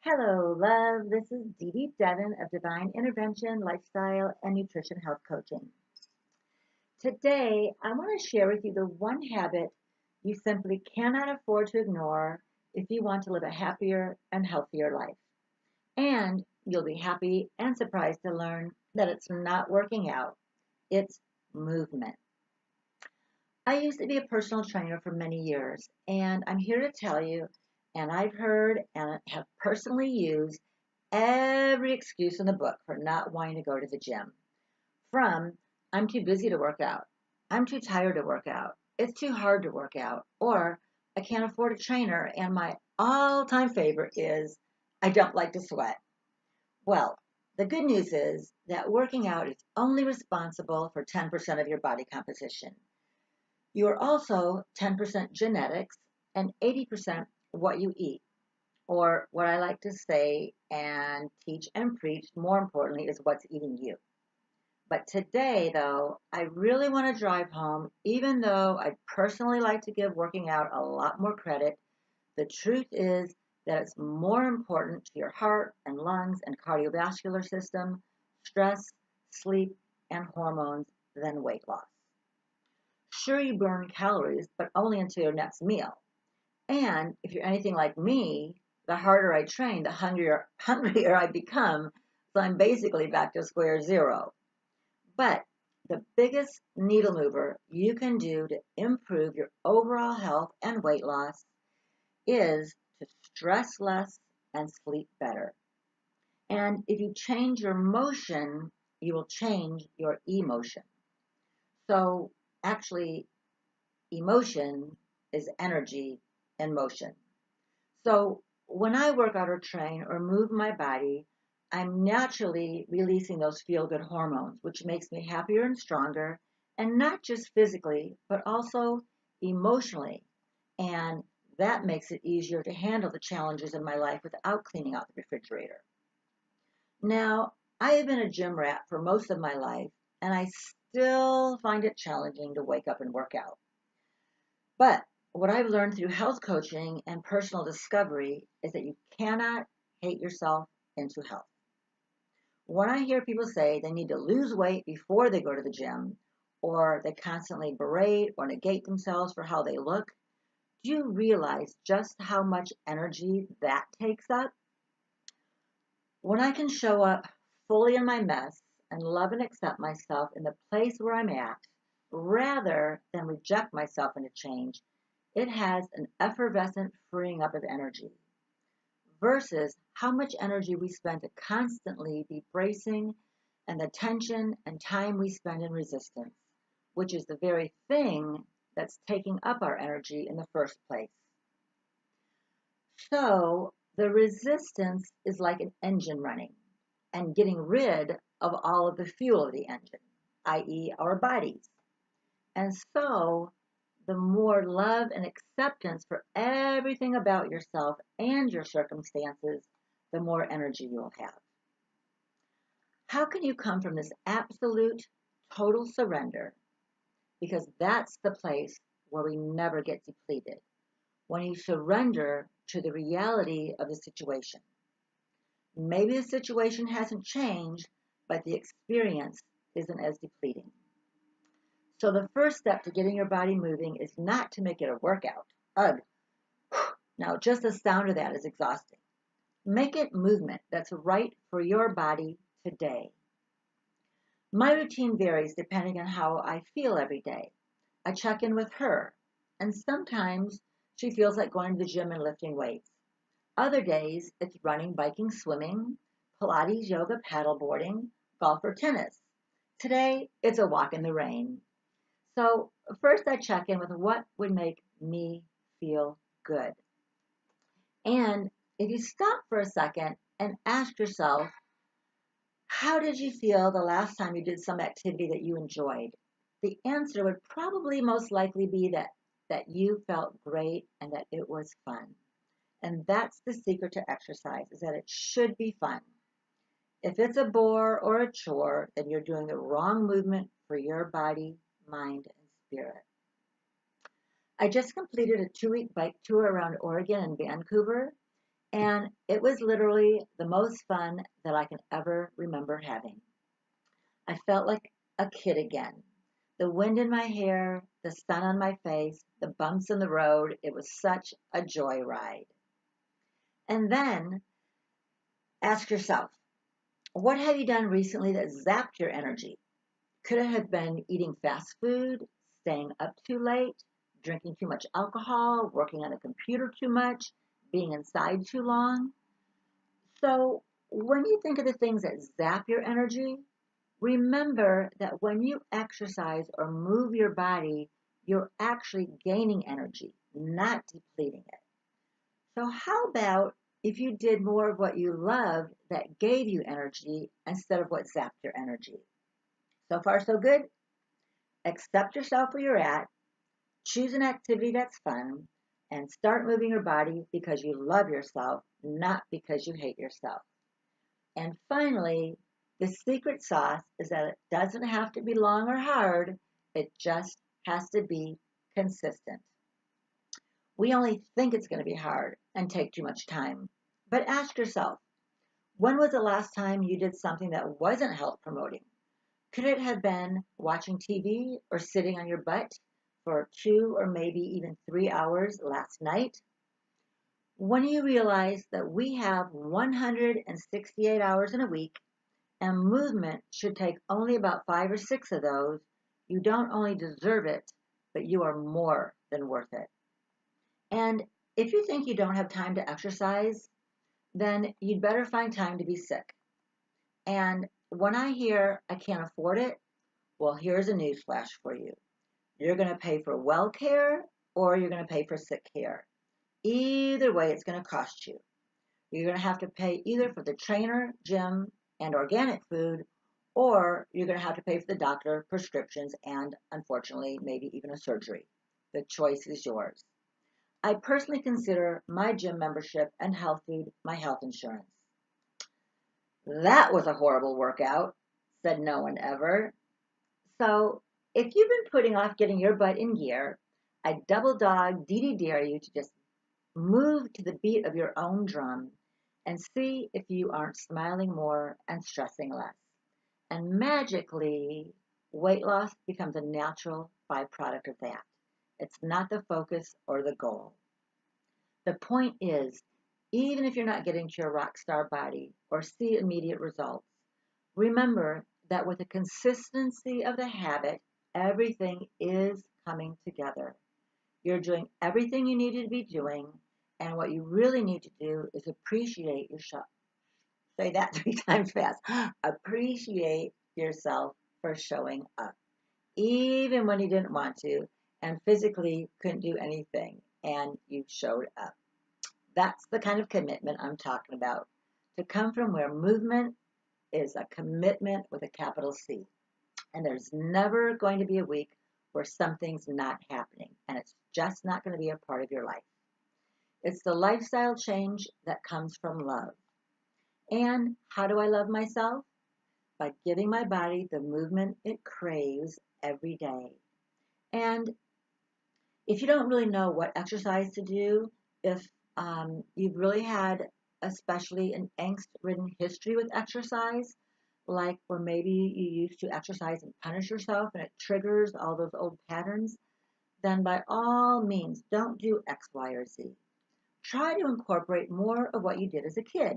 Hello, love. This is Dee-Dee Devon of Divine Intervention, Lifestyle, and Nutrition Health Coaching. Today, I want to share with you the one habit you simply cannot afford to ignore if you want to live a happier and healthier life. And you'll be happy and surprised to learn that it's not working out, it's movement. I used to be a personal trainer for many years, and I'm here to tell you, and I've heard and have personally used every excuse in the book for not wanting to go to the gym. From, I'm too busy to work out, I'm too tired to work out, it's too hard to work out, or I can't afford a trainer, and my all time favorite is, I don't like to sweat. Well, the good news is that working out is only responsible for 10% of your body composition. You are also 10% genetics and 80% what you eat, or what I like to say and teach and preach, more importantly, is what's eating you. But today, though, I really want to drive home, even though I'd personally like to give working out a lot more credit, the truth is that it's more important to your heart and lungs and cardiovascular system, stress, sleep, and hormones than weight loss. Sure, you burn calories, but only until your next meal. And if you're anything like me, the harder I train, the hungrier I become. So I'm basically back to square zero. But the biggest needle mover you can do to improve your overall health and weight loss is to stress less and sleep better. And if you change your motion, you will change your emotion. So actually, emotion is energy in motion. So when I work out or train or move my body, I'm naturally releasing those feel good hormones, which makes me happier and stronger, and not just physically, but also emotionally. And that makes it easier to handle the challenges in my life without cleaning out the refrigerator. Now, I have been a gym rat for most of my life, and I still find it challenging to wake up and work out. But what I've learned through health coaching and personal discovery is that you cannot hate yourself into health. When I hear people say they need to lose weight before they go to the gym, or they constantly berate or negate themselves for how they look, do you realize just how much energy that takes up? When I can show up fully in my mess and love and accept myself in the place where I'm at, rather than reject myself into change, it has an effervescent freeing up of energy versus how much energy we spend to constantly be bracing and the tension and time we spend in resistance, which is the very thing that's taking up our energy in the first place. So the resistance is like an engine running and getting rid of all of the fuel of the engine, i.e., our bodies. And so the more love and acceptance for everything about yourself and your circumstances, the more energy you'll have. How can you come from this absolute, total surrender? Because that's the place where we never get depleted. When you surrender to the reality of the situation. Maybe the situation hasn't changed, but the experience isn't as depleting. So the first step to getting your body moving is not to make it a workout. Ugh. Now, just the sound of that is exhausting. Make it movement that's right for your body today. My routine varies depending on how I feel every day. I check in with her, and sometimes she feels like going to the gym and lifting weights. Other days, it's running, biking, swimming, Pilates, yoga, paddleboarding, golf, or tennis. Today, it's a walk in the rain. So first I check in with what would make me feel good. And if you stop for a second and ask yourself, how did you feel the last time you did some activity that you enjoyed? The answer would probably most likely be that you felt great and that it was fun. And that's the secret to exercise, is that it should be fun. If it's a bore or a chore, then you're doing the wrong movement for your body, mind, and spirit. I just completed a 2-week bike tour around Oregon and Vancouver, And it was literally the most fun that I can ever remember having. I felt like a kid again. The wind in my hair, the sun on my face, the bumps in the road, it was such a joyride. And then ask yourself, what have you done recently that zapped your energy? Could it have been eating fast food, staying up too late, drinking too much alcohol, working on a computer too much, being inside too long? So, when you think of the things that zap your energy, remember that when you exercise or move your body, you're actually gaining energy, not depleting it. So, how about if you did more of what you loved that gave you energy instead of what zapped your energy? So far, so good. Accept yourself where you're at, choose an activity that's fun, and start moving your body because you love yourself, not because you hate yourself. And finally, the secret sauce is that it doesn't have to be long or hard, it just has to be consistent. We only think it's going to be hard and take too much time. But ask yourself, when was the last time you did something that wasn't health promoting? Could it have been watching TV or sitting on your butt for 2 or maybe even 3 hours last night? When you realize that we have 168 hours in a week and movement should take only about 5 or 6 of those, you don't only deserve it, but you are more than worth it. And if you think you don't have time to exercise, then you'd better find time to be sick. And when I hear I can't afford it, well, here's a newsflash for you. You're going to pay for well care or you're going to pay for sick care. Either way, it's going to cost you. You're going to have to pay either for the trainer, gym, and organic food, or you're going to have to pay for the doctor, prescriptions, and unfortunately, maybe even a surgery. The choice is yours. I personally consider my gym membership and health food my health insurance. That was a horrible workout, said no one ever. So, if you've been putting off getting your butt in gear, I double dog Dee-Dee dare you to just move to the beat of your own drum and see if you aren't smiling more and stressing less. And magically, weight loss becomes a natural byproduct of that. It's not the focus or the goal. The point is, even if you're not getting to your rock star body or see immediate results, remember that with the consistency of the habit, everything is coming together. You're doing everything you need to be doing, and what you really need to do is appreciate yourself. Say that 3 times fast. Appreciate yourself for showing up, even when you didn't want to and physically couldn't do anything, and you showed up. That's the kind of commitment I'm talking about. To come from where movement is a commitment with a capital C. And there's never going to be a week where something's not happening, and it's just not going to be a part of your life. It's the lifestyle change that comes from love. And how do I love myself? By giving my body the movement it craves every day. And if you don't really know what exercise to do, if you've really had especially an angst-ridden history with exercise, like where maybe you used to exercise and punish yourself and it triggers all those old patterns, then by all means, don't do X, Y, or Z. Try to incorporate more of what you did as a kid.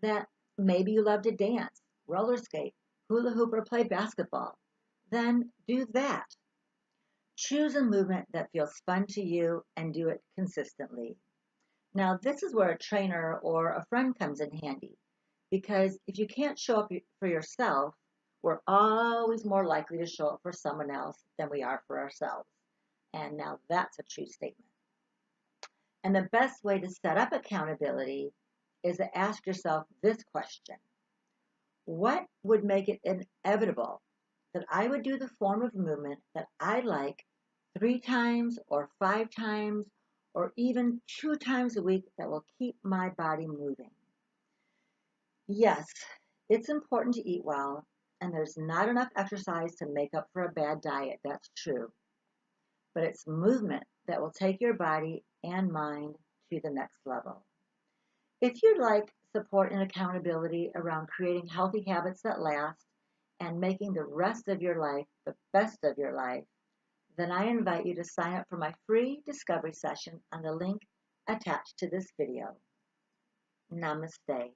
That maybe you love to dance, roller skate, hula hoop, or play basketball. Then do that. Choose a movement that feels fun to you and do it consistently. Now, this is where a trainer or a friend comes in handy because if you can't show up for yourself, we're always more likely to show up for someone else than we are for ourselves. And now that's a true statement. And the best way to set up accountability is to ask yourself this question. What would make it inevitable that I would do the form of movement that I like 3 times or 5 times or even 2 times a week that will keep my body moving? Yes, it's important to eat well, and there's not enough exercise to make up for a bad diet. That's true. But it's movement that will take your body and mind to the next level. If you'd like support and accountability around creating healthy habits that last and making the rest of your life the best of your life, then I invite you to sign up for my free discovery session on the link attached to this video. Namaste.